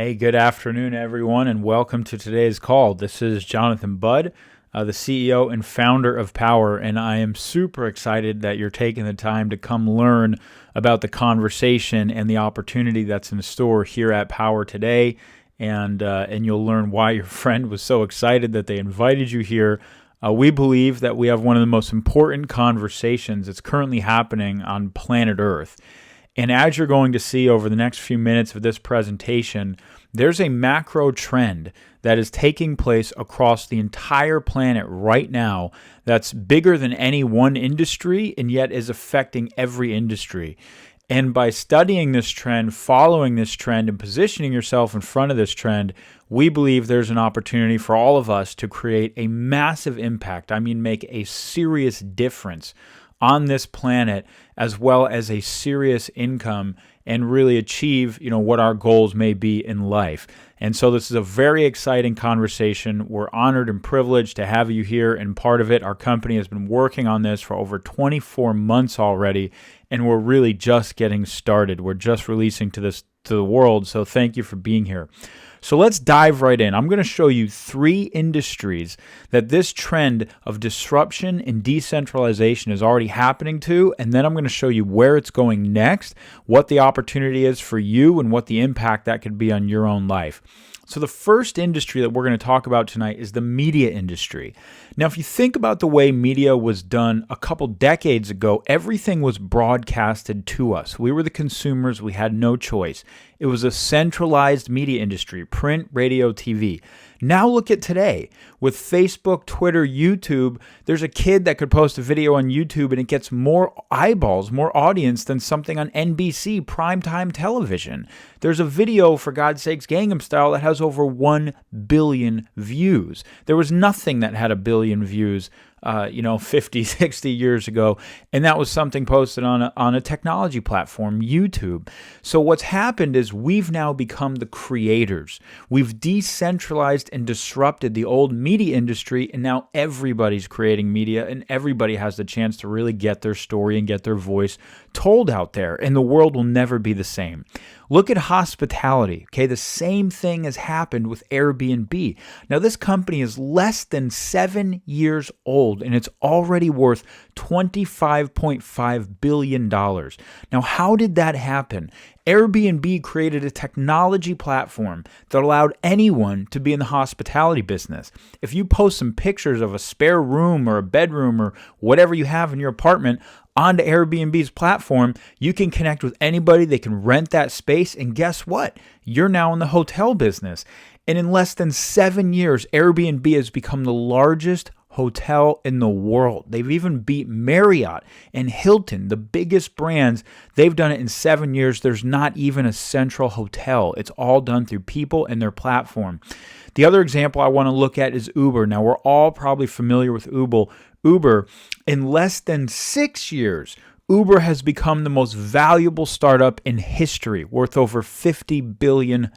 Hey, good afternoon, everyone, and welcome to today's call. This is Jonathan Budd, the CEO and founder of Powur, and I am super excited that you're taking the time to come learn about the conversation and the opportunity that's in store here at Powur today, and you'll learn why your friend was so excited that they invited you here. We believe that we have one of the most important conversations that's currently happening on planet Earth. And as you're going to see over the next few minutes of this presentation, there's a macro trend that is taking place across the entire planet right now that's bigger than any one industry and yet is affecting every industry. And by studying this trend, following this trend, and positioning yourself in front of this trend, we believe there's an opportunity for all of us to create a massive impact. I mean, make a serious difference on this planet, as well as a serious income, and really achieve, what our goals may be in life. And so this is a very exciting conversation. We're honored and privileged to have you here and part of it. Our company has been working on this for over 24 months already, and we're really just getting started. We're just releasing to the world, so thank you for being here. So let's dive right in. I'm going to show you 3 industries that this trend of disruption and decentralization is already happening to, and then I'm going to show you where it's going next, what the opportunity is for you, and what the impact that could be on your own life. So the first industry that we're going to talk about tonight is the media industry. Now, if you think about the way media was done a couple decades ago, everything was broadcasted to us. We were the consumers. We had no choice. It was a centralized media industry, print, radio, TV. Now look at today. With Facebook, Twitter, YouTube, there's a kid that could post a video on YouTube and it gets more eyeballs, more audience than something on NBC primetime television. There's a video, for God's sakes, Gangnam Style, that has over 1 billion views. There was nothing that had 1 billion views 50, 60 years ago. And that was something posted on a technology platform, YouTube. So what's happened is we've now become the creators. We've decentralized and disrupted the old media industry, and now everybody's creating media, and everybody has the chance to really get their story and get their voice told out there, and the world will never be the same. Look at hospitality. Okay, the same thing has happened with Airbnb. Now, this company is less than 7 years old, and it's already worth $25.5 billion. Now, how did that happen? Airbnb created a technology platform that allowed anyone to be in the hospitality business. If you post some pictures of a spare room or a bedroom or whatever you have in your apartment onto Airbnb's platform, you can connect with anybody. They can rent that space, and guess what? You're now in the hotel business. And in less than 7 years, Airbnb has become the largest hotel in the world. They've even beat Marriott and Hilton, the biggest brands. They've done it in 7 years. There's not even a central hotel. It's all done through people and their platform. The other example I want to look at is Uber. Now, we're all probably familiar with Uber. In less than 6 years, Uber has become the most valuable startup in history, worth over $50 billion.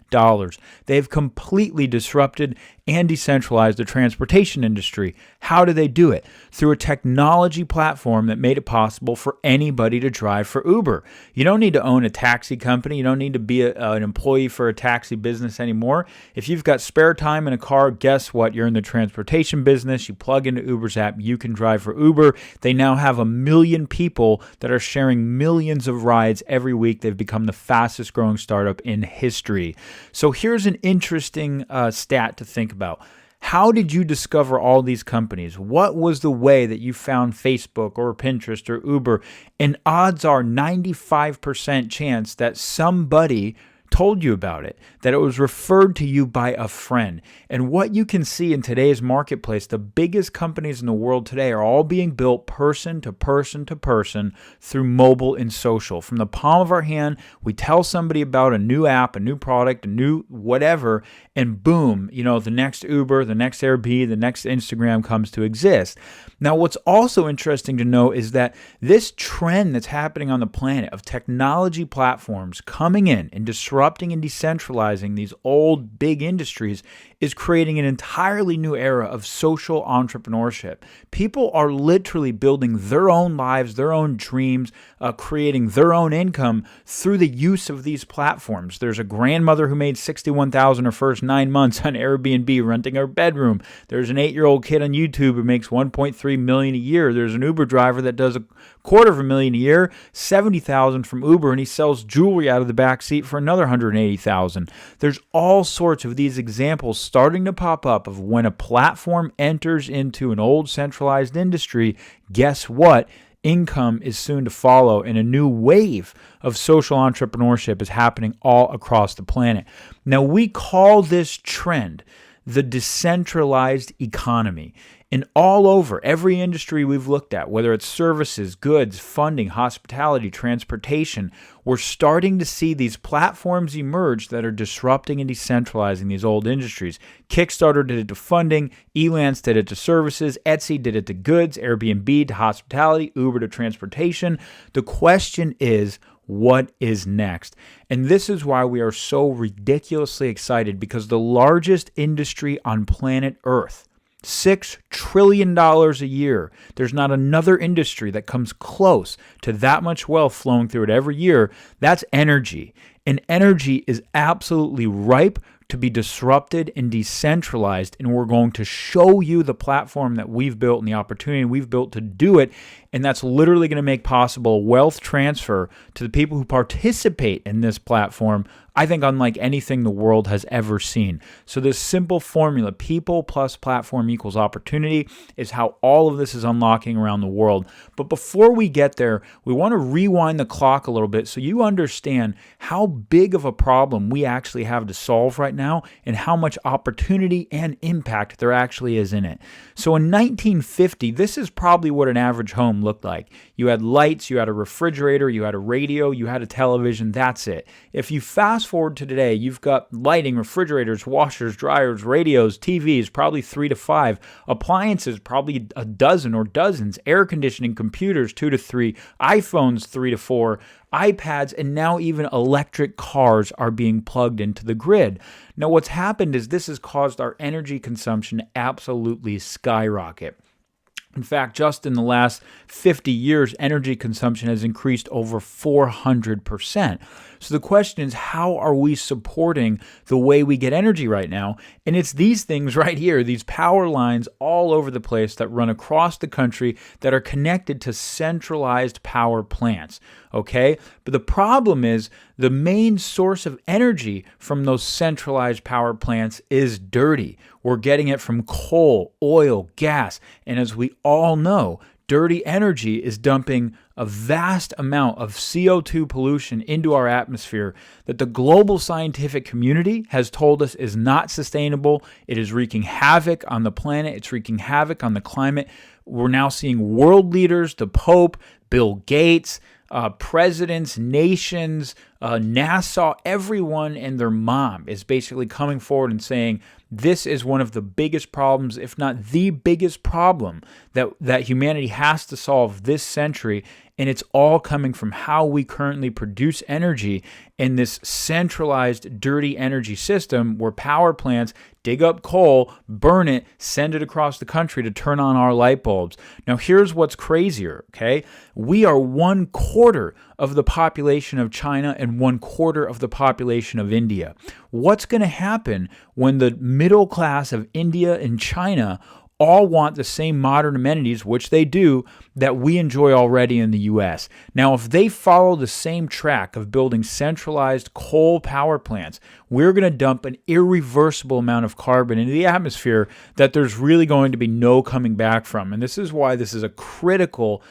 They've completely disrupted and decentralized the transportation industry. How do they do it? Through a technology platform that made it possible for anybody to drive for Uber. You don't need to own a taxi company. You don't need to be an employee for a taxi business anymore. If you've got spare time in a car, guess what? You're in the transportation business. You plug into Uber's app. You can drive for Uber. They now have 1 million people that are sharing millions of rides every week. They've become the fastest growing startup in history. So here's an interesting stat to think about. How did you discover all these companies? What was the way that you found Facebook or Pinterest or Uber? And odds are 95% chance that somebody told you about it, that it was referred to you by a friend. And what you can see in today's marketplace, the biggest companies in the world today are all being built person to person to person through mobile and social. From the palm of our hand, we tell somebody about a new app, a new product, a new whatever, and boom, the next Uber, the next Airbnb, the next Instagram comes to exist. Now, what's also interesting to know is that this trend that's happening on the planet of technology platforms coming in and disrupting and decentralizing these old big industries is creating an entirely new era of social entrepreneurship. People are literally building their own lives, their own dreams, creating their own income through the use of these platforms. There's a grandmother who made $61,000 her first 9 months on Airbnb renting her bedroom. There's an 8-year-old kid on YouTube who makes $1.3 million a year. There's an Uber driver that does $250,000 a year, $70,000 from Uber, and he sells jewelry out of the back seat for another $180,000. There's all sorts of these examples starting to pop up of when a platform enters into an old centralized industry. Guess what? Income is soon to follow, and a new wave of social entrepreneurship is happening all across the planet. Now, we call this trend the decentralized economy. And all over, every industry we've looked at, whether it's services, goods, funding, hospitality, transportation, we're starting to see these platforms emerge that are disrupting and decentralizing these old industries. Kickstarter did it to funding, Elance did it to services, Etsy did it to goods, Airbnb to hospitality, Uber to transportation. The question is, what is next? And this is why we are so ridiculously excited, because the largest industry on planet Earth, $6 trillion a year. There's not another industry that comes close to that much wealth flowing through it every year. That's energy. And energy is absolutely ripe to be disrupted and decentralized. And we're going to show you the platform that we've built and the opportunity we've built to do it. And that's literally going to make possible wealth transfer to the people who participate in this platform, I think unlike anything the world has ever seen. So this simple formula, people plus platform equals opportunity, is how all of this is unlocking around the world. But before we get there, we want to rewind the clock a little bit so you understand how big of a problem we actually have to solve right now and how much opportunity and impact there actually is in it. So in 1950, this is probably what an average home looked like. You had lights, you had a refrigerator, you had a radio, you had a television, that's it. If you fast forward to today, you've got lighting, refrigerators, washers, dryers, radios, TVs, probably 3 to 5, appliances, probably a dozen or dozens, air conditioning, computers, 2 to 3, iPhones, 3 to 4, iPads, and now even electric cars are being plugged into the grid. Now, what's happened is this has caused our energy consumption to absolutely skyrocket. In fact, just in the last 50 years, energy consumption has increased over 400%. So the question is, how are we supporting the way we get energy right now? And it's these things right here, these power lines all over the place that run across the country that are connected to centralized power plants, okay? But the problem is the main source of energy from those centralized power plants is dirty. We're getting it from coal, oil, gas, and as we all know, dirty energy is dumping a vast amount of CO2 pollution into our atmosphere that the global scientific community has told us is not sustainable. It is wreaking havoc on the planet. It's wreaking havoc on the climate. We're now seeing world leaders, the Pope, Bill Gates, presidents, nations, NASA, everyone and their mom is basically coming forward and saying this is one of the biggest problems, if not the biggest problem that humanity has to solve this century. And it's all coming from how we currently produce energy in this centralized, dirty energy system where power plants dig up coal, burn it, send it across the country to turn on our light bulbs. Now, here's what's crazier, okay? We are 1/4 of the population of China and 1/4 of the population of India. What's going to happen when the middle class of India and China all want the same modern amenities, which they do, that we enjoy already in the U.S. Now, if they follow the same track of building centralized coal power plants, we're going to dump an irreversible amount of carbon into the atmosphere that there's really going to be no coming back from. And this is why this is a critical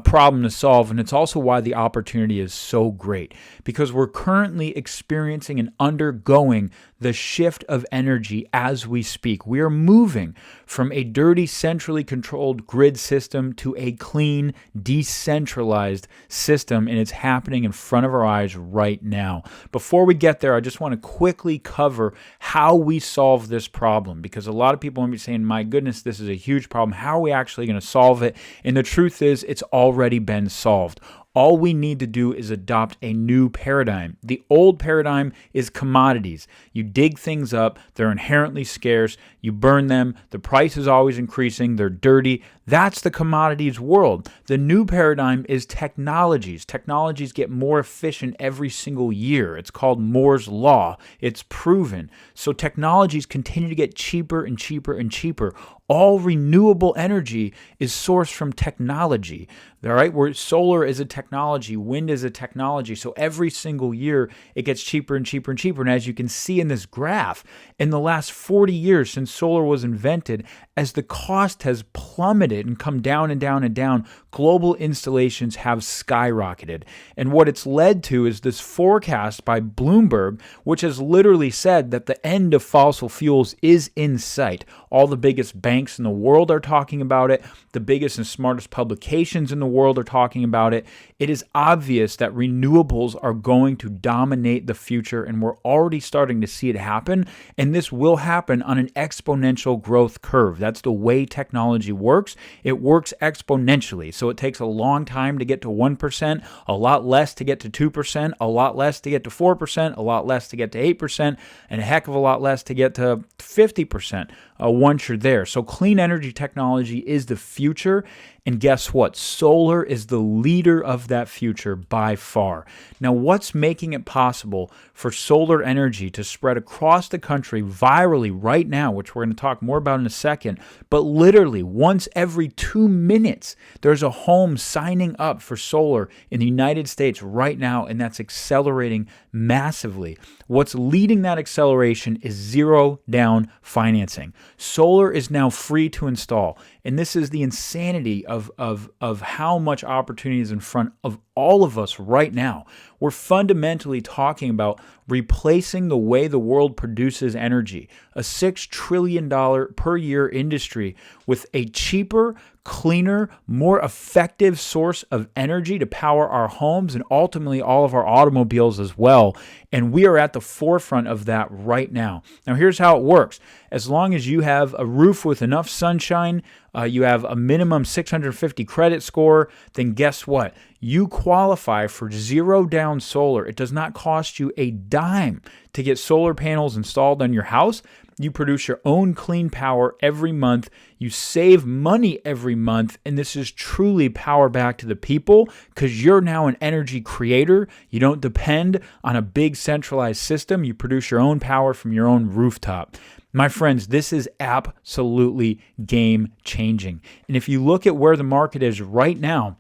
problem to solve, and it's also why the opportunity is so great, because we're currently experiencing and undergoing the shift of energy as we speak. We are moving from a dirty, centrally controlled grid system to a clean, decentralized system, and it's happening in front of our eyes right now. Before we get there, I just want to quickly cover how we solve this problem, because a lot of people might be saying, my goodness, this is a huge problem. How are we actually going to solve it? And the truth is, it's already been solved. All we need to do is adopt a new paradigm. The old paradigm is commodities. You dig things up, they're inherently scarce, you burn them, the price is always increasing, they're dirty. That's the commodities world. The new paradigm is technologies. Technologies get more efficient every single year. It's called Moore's Law. It's proven. So technologies continue to get cheaper and cheaper and cheaper. All renewable energy is sourced from technology. All right, where solar is a technology, wind is a technology. So every single year it gets cheaper and cheaper and cheaper. And as you can see in this graph, in the last 40 years since solar was invented, as the cost has plummeted and come down and down and down, global installations have skyrocketed. And what it's led to is this forecast by Bloomberg, which has literally said that the end of fossil fuels is in sight. All the biggest banks in the world are talking about it. The biggest and smartest publications in the world are talking about it. It is obvious that renewables are going to dominate the future, and we're already starting to see it happen. And this will happen on an exponential growth curve. That's the way technology works. It works exponentially. So it takes a long time to get to 1%, a lot less to get to 2%, a lot less to get to 4%, a lot less to get to 8%, and a heck of a lot less to get to 50% once you're there. So clean energy technology is the future. And guess what? Solar is the leader of that future by far. Now, what's making it possible for solar energy to spread across the country virally right now, which we're going to talk more about in a second, but literally once every 2 minutes, there's a home signing up for solar in the United States right now, and that's accelerating massively. What's leading that acceleration is zero down financing. Solar is now free to install, and this is the insanity of how much opportunity is in front of all of us right now. We're fundamentally talking about replacing the way the world produces energy, a $6 trillion per year industry, with a cheaper, cleaner, more effective source of energy to power our homes and ultimately all of our automobiles as well. And we are at the forefront of that right now. Now, here's how it works. As long as you have a roof with enough sunshine, you have a minimum 650 credit score, then guess what? You qualify for zero down solar. It does not cost you a dime to get solar panels installed on your house. You produce your own clean power every month. You save money every month. And this is truly power back to the people because you're now an energy creator. You don't depend on a big centralized system. You produce your own power from your own rooftop. My friends, this is absolutely game changing. And if you look at where the market is right now,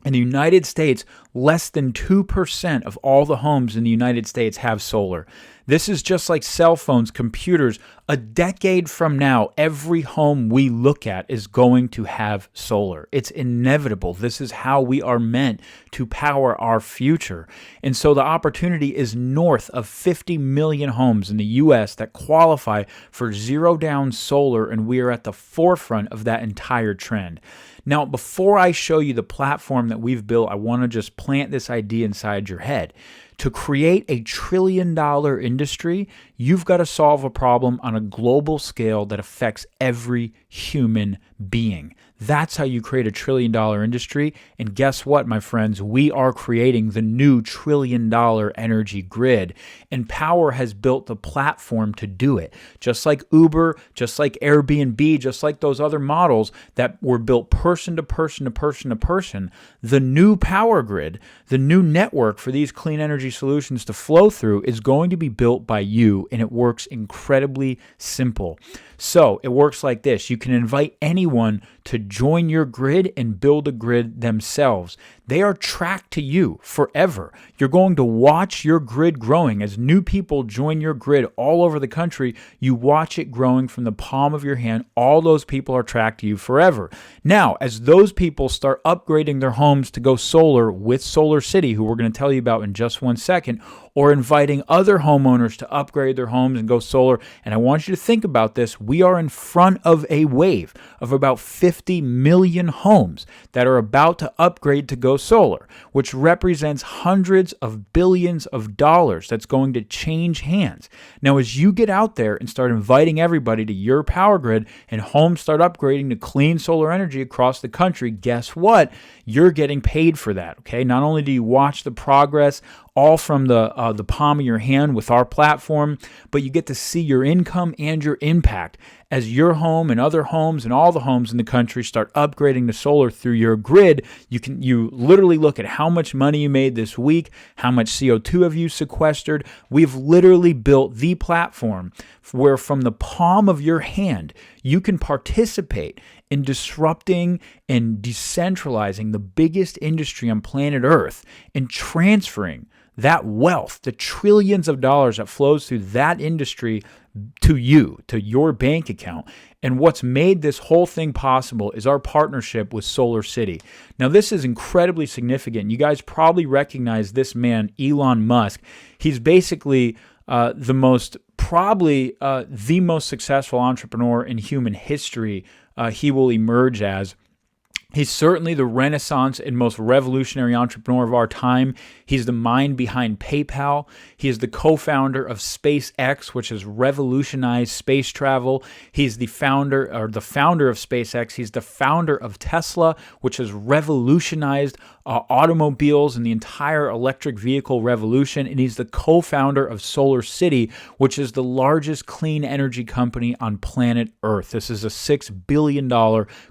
in the United States, less than 2% of all the homes in the United States have solar. This is just like cell phones, computers. A decade from now, every home we look at is going to have solar. It's inevitable. This is how we are meant to power our future. And so the opportunity is north of 50 million homes in the U.S. that qualify for zero down solar, and we are at the forefront of that entire trend. Now, before I show you the platform that we've built, I want to just plant this idea inside your head. To create a $1 trillion industry, you've got to solve a problem on a global scale that affects every human being. That's how you create a $1 trillion industry. And guess what, my friends? We are creating the new $1 trillion energy grid. And Powur has built the platform to do it. Just like Uber, just like Airbnb, just like those other models that were built person to person to person to person, the new power grid, the new network for these clean energy solutions to flow through is going to be built by you, and it works incredibly simple. So it works like this. You can invite anyone to join your grid and build a grid themselves. They are tracked to you forever. You're going to watch your grid growing. As new people join your grid all over the country, you watch it growing from the palm of your hand. All those people are tracked to you forever. Now, as those people start upgrading their homes to go solar with Solar City, who we're going to tell you about in just one second, or inviting other homeowners to upgrade their homes and go solar. And I want you to think about this. We are in front of a wave of about 50 million homes that are about to upgrade to go solar, which represents hundreds of billions of dollars that's going to change hands. Now, as you get out there and start inviting everybody to your power grid and homes start upgrading to clean solar energy across the country, guess what? You're getting paid for that, okay? Not only do you watch the progress all from the palm of your hand with our platform, but you get to see your income and your impact as your home and other homes and all the homes in the country start upgrading to solar through your grid. You literally look at how much money you made this week, how much CO2 have you sequestered. We've literally built the platform where from the palm of your hand, you can participate in disrupting and decentralizing the biggest industry on planet Earth and transferring that wealth, the trillions of dollars that flows through that industry to you, to your bank account. And what's made this whole thing possible is our partnership with Solar City. Now, this is incredibly significant. You guys probably recognize this man, Elon Musk. He's basically the most successful entrepreneur in human history. He will emerge as. He's certainly the renaissance and most revolutionary entrepreneur of our time. He's the mind behind PayPal. He is the co-founder of SpaceX, which has revolutionized space travel. He's the founder of SpaceX. He's the founder of Tesla, which has revolutionized automobiles and the entire electric vehicle revolution. And he's the co-founder of Solar City, which is the largest clean energy company on planet Earth. This is a $6 billion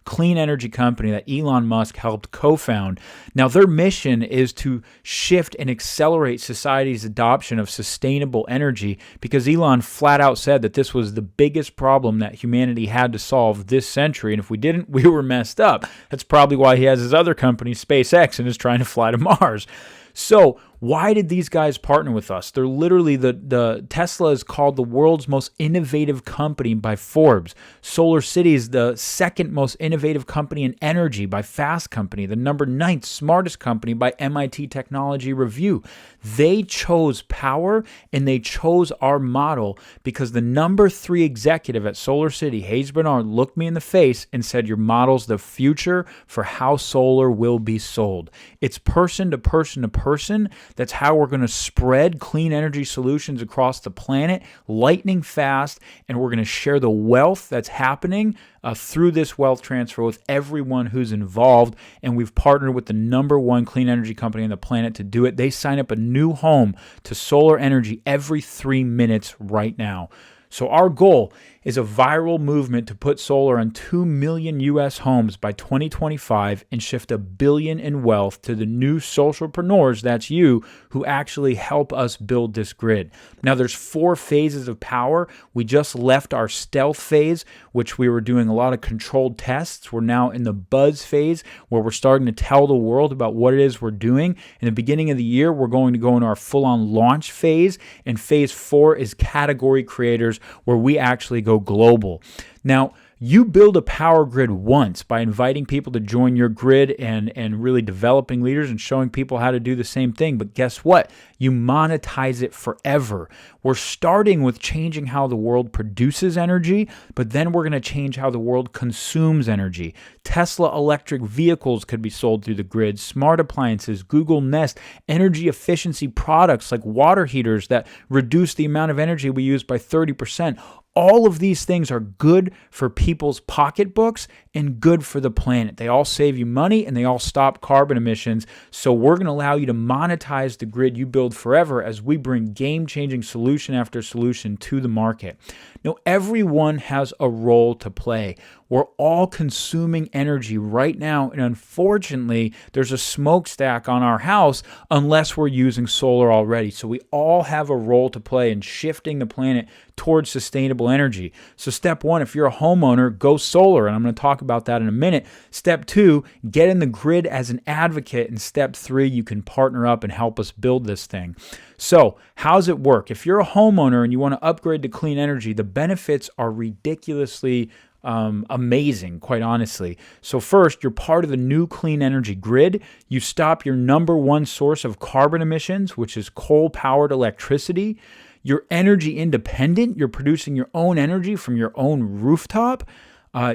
clean energy company that Elon Musk helped co-found. Now, their mission is to shift and accelerate society's adoption of sustainable energy, because Elon flat out said that this was the biggest problem that humanity had to solve this century. And if we didn't, we were messed up. That's probably why he has his other company, SpaceX, and is trying to fly to Mars. So why did these guys partner with us? They're literally the Tesla is called the world's most innovative company by Forbes. Solar City is the second most innovative company in energy by Fast Company, the number 9th smartest company by MIT Technology Review. They chose Powur and they chose our model because the number 3 executive at Solar City, Hayes Bernard, looked me in the face and said, your model's the future for how solar will be sold. It's person to person to person. That's how we're going to spread clean energy solutions across the planet, lightning fast, and we're going to share the wealth that's happening through this wealth transfer with everyone who's involved. And we've partnered with the number 1 clean energy company on the planet to do it. They sign up a new home to solar energy every 3 minutes right now. So our goal is a viral movement to put solar on 2 million U.S. homes by 2025 and shift $1 billion in wealth to the new socialpreneurs, that's you, who actually help us build this grid. Now, there's 4 phases of Powur. We just left our stealth phase, which we were doing a lot of controlled tests. We're now in the buzz phase, where we're starting to tell the world about what it is we're doing. In the beginning of the year, we're going to go into our full-on launch phase, and phase 4 is category creators, where we actually go global. Now, you build a power grid once by inviting people to join your grid and really developing leaders and showing people how to do the same thing. But guess what? You monetize it forever. We're starting with changing how the world produces energy, but then we're going to change how the world consumes energy. Tesla electric vehicles could be sold through the grid, smart appliances, Google Nest, energy efficiency products like water heaters that reduce the amount of energy we use by 30%. All of these things are good for people's pocketbooks and good for the planet. They all save you money and they all stop carbon emissions. So we're going to allow you to monetize the grid you build forever as we bring game-changing solution after solution to the market. Now, everyone has a role to play. We're all consuming energy right now, and unfortunately, there's a smokestack on our house unless we're using solar already. So we all have a role to play in shifting the planet towards sustainable energy. So step 1, if you're a homeowner, go solar, and I'm going to talk about that in a minute. Step 2, get in the grid as an advocate, and step 3, you can partner up and help us build this thing. So how does it work? If you're a homeowner and you want to upgrade to clean energy, the benefits are ridiculously amazing, quite honestly. So first, you're part of the new clean energy grid. You stop your number one source of carbon emissions, which is coal-powered electricity. You're energy independent. You're producing your own energy from your own rooftop.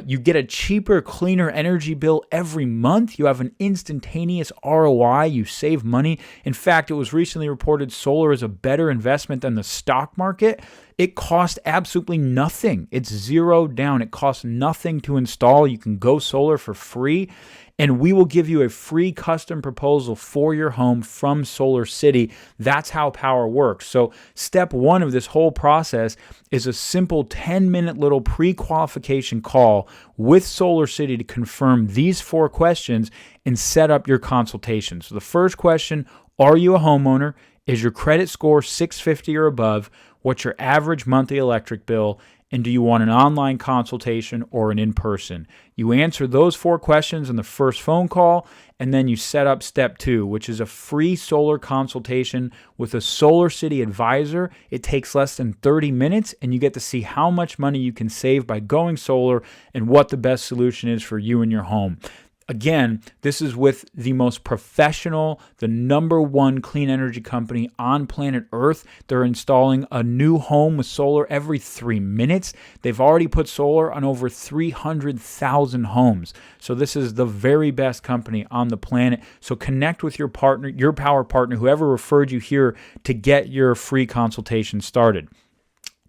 You get a cheaper, cleaner energy bill every month. You have an instantaneous ROI. You save money. In fact, it was recently reported solar is a better investment than the stock market. It costs absolutely nothing. It's zero down. It costs nothing to install. You can go solar for free. And we will give you a free custom proposal for your home from Solar City. That's how Powur works. So step one of this whole process is a simple 10-minute little pre-qualification call with Solar City to confirm these 4 questions and set up your consultation. So the first question, are you a homeowner? Is your credit score 650 or above? What's your average monthly electric bill? And do you want an online consultation or an in-person? You answer those 4 questions in the first phone call, and then you set up step 2, which is a free solar consultation with a Solar City advisor. It takes less than 30 minutes, and you get to see how much money you can save by going solar and what the best solution is for you and your home. Again, this is with the most professional, the number one clean energy company on planet Earth. They're installing a new home with solar every 3 minutes. They've already put solar on over 300,000 homes. So this is the very best company on the planet. So connect with your partner, your Powur partner, whoever referred you here, to get your free consultation started.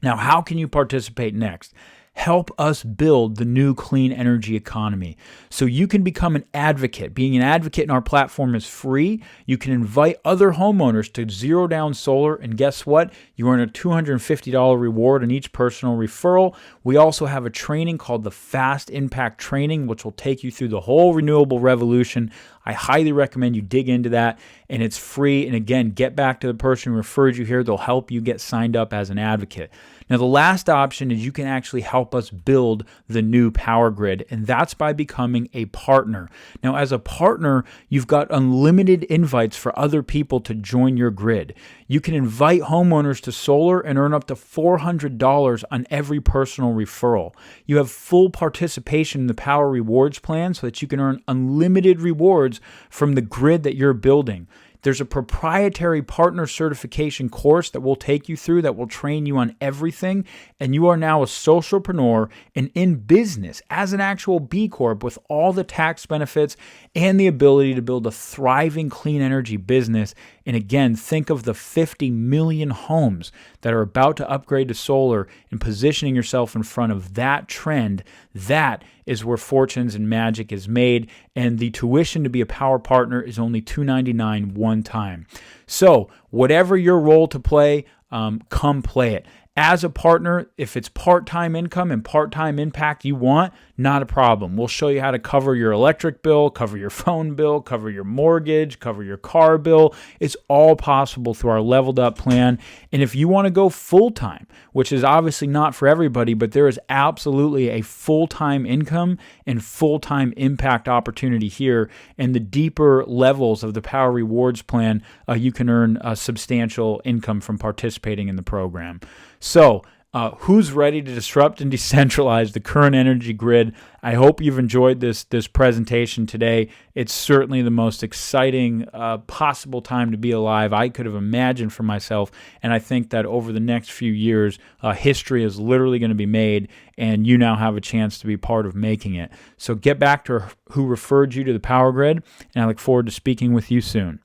Now, how can you participate next? Help us build the new clean energy economy. So you can become an advocate. Being an advocate in our platform is free. You can invite other homeowners to zero down solar, and guess what? You earn a $250 reward on each personal referral. We also have a training called the Fast Impact Training, which will take you through the whole renewable revolution. I highly recommend you dig into that, and it's free. And again, get back to the person who referred you here. They'll help you get signed up as an advocate. Now, the last option is you can actually help us build the new power grid, and that's by becoming a partner. Now, as a partner, you've got unlimited invites for other people to join your grid. You can invite homeowners to solar and earn up to $400 on every personal referral. You have full participation in the Powur Rewards plan so that you can earn unlimited rewards from the grid that you're building. There's a proprietary partner certification course that we'll take you through that will train you on everything. And you are now a socialpreneur and in business as an actual B Corp with all the tax benefits and the ability to build a thriving clean energy business. And again, think of the 50 million homes that are about to upgrade to solar and positioning yourself in front of that trend. That is where fortunes and magic is made. And the tuition to be a Powur partner is only $299 one time. So whatever your role to play, come play it. As a partner, if it's part-time income and part-time impact you want, not a problem. We'll show you how to cover your electric bill, cover your phone bill, cover your mortgage, cover your car bill. It's all possible through our leveled up plan. And if you want to go full-time, which is obviously not for everybody, but there is absolutely a full-time income and full-time impact opportunity here. And the deeper levels of the Powur Rewards plan, you can earn a substantial income from participating in the program. So, who's ready to disrupt and decentralize the current energy grid? I hope you've enjoyed this presentation today. It's certainly the most exciting possible time to be alive I could have imagined for myself, and I think that over the next few years, history is literally going to be made, and you now have a chance to be part of making it. So get back to who referred you to the Powur Grid, and I look forward to speaking with you soon.